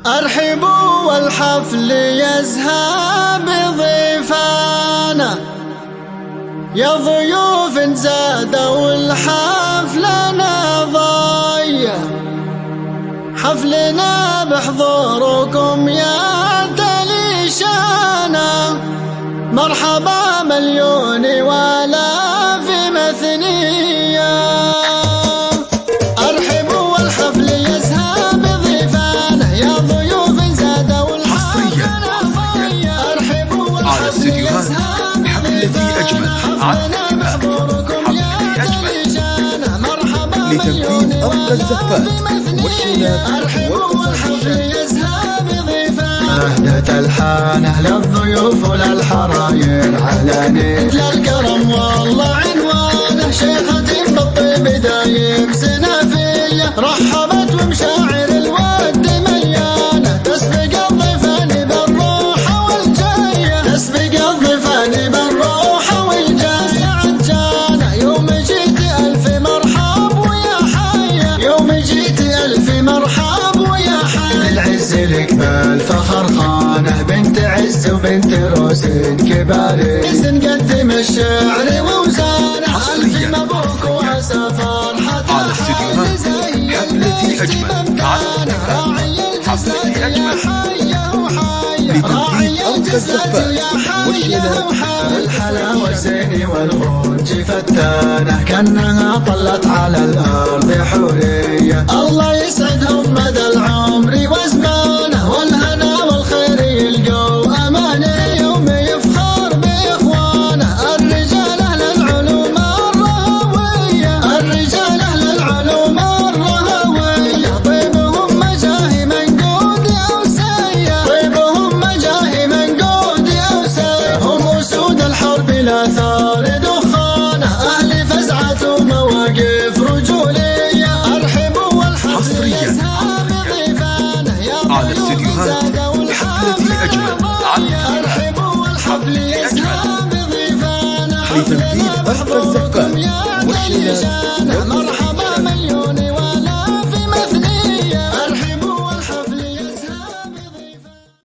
أرحبوا والحفل يزهى بضيفانا، يا ضيوف زادوا الحفل نضايا، حفلنا بحضوركم يا دليشانا، مرحبا مليون وآلاف مثنية. أرحبوا والحفل يزهى بضيفانا، يا ضيوف زادوا الحفل نضايا، أرحبوا والحفل يزهى حفلنا بحضوركم يا دليشانا، مرحبا مليون الزفات والشيلات والتصاريح. أهدت الحانة للضيوف وللحراير علاني، للكرم والله عنوانه، شيخة بالطيب دايم سنافية، رحبت ومشاعر الود مليانة، تسبق الضيفان بالروح والجاية، تسبق الضيفان بالروح والجاية. عجانة يوم جيت ألف مرحب ويا حية، يوم جيت ألف مرحب ويا حية، العز لك بالفخر خانه، بنت عز وبنت روس كباري، نقدم الشعر ووزانه، ألف مبروك وعسى فرحة على استديوهات حفلتي أجمل، راعي الجسد يا حية وحية، راعي الجسد يا حية وحية، الحلاوة زيني والغنج فتانة، كأنها طلت على الأرض حورية، الله يسعدهم مدى العمر وزمانه، والهنا والخير يلقوا أمانه، يوم يفخر بإخوانه، الرجال أهل العلوم الرهوية، الرجال أهل العلوم الرهوية، طيبهم مجاهي منقود أوسية، طيبهم مجاهي منقود أوسية، هم أسود الحرب لا ثار دخانه، أهل فزعة ومواقف رجولية، أرحبوا والحفل يزهى بضيفانه، يا على استديوهات حفلتي أجمل، أرحبوا والحفل يزهى بضيفانه، لتنفيذ أحلى الزفات والشيلات والتصاريح.